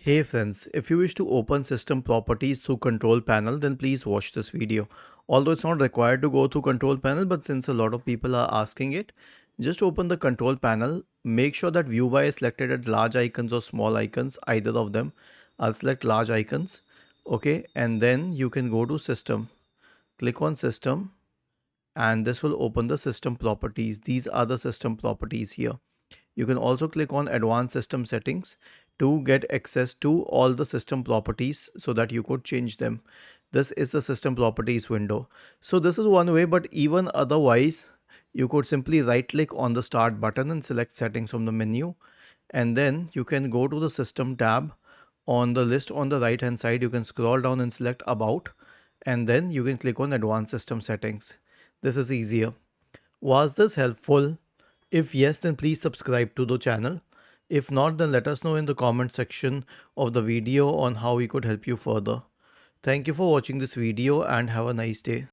Hey friends, if you wish to open system properties through control panel, then please watch this video. Although it's not required to go through control panel, but since a lot of people are asking it, just open the control panel. Make sure that view by is selected at large icons or small icons, either of them. I'll select large icons. Okay, and then you can go to system. Click on system and this will open the system properties. These are the system properties here. You can also click on advanced system settings to get access to all the system properties so that you could change them. This is the system properties window. So this is one way, but even otherwise, you could simply right click on the start button and select settings from the menu. And then you can go to the system tab on the list on the right hand side. You can scroll down and select about, and then you can click on advanced system settings. This is easier. Was this helpful? If yes, then please subscribe to the channel. If not, then let us know in the comment section of the video on how we could help you further. Thank you for watching this video and have a nice day.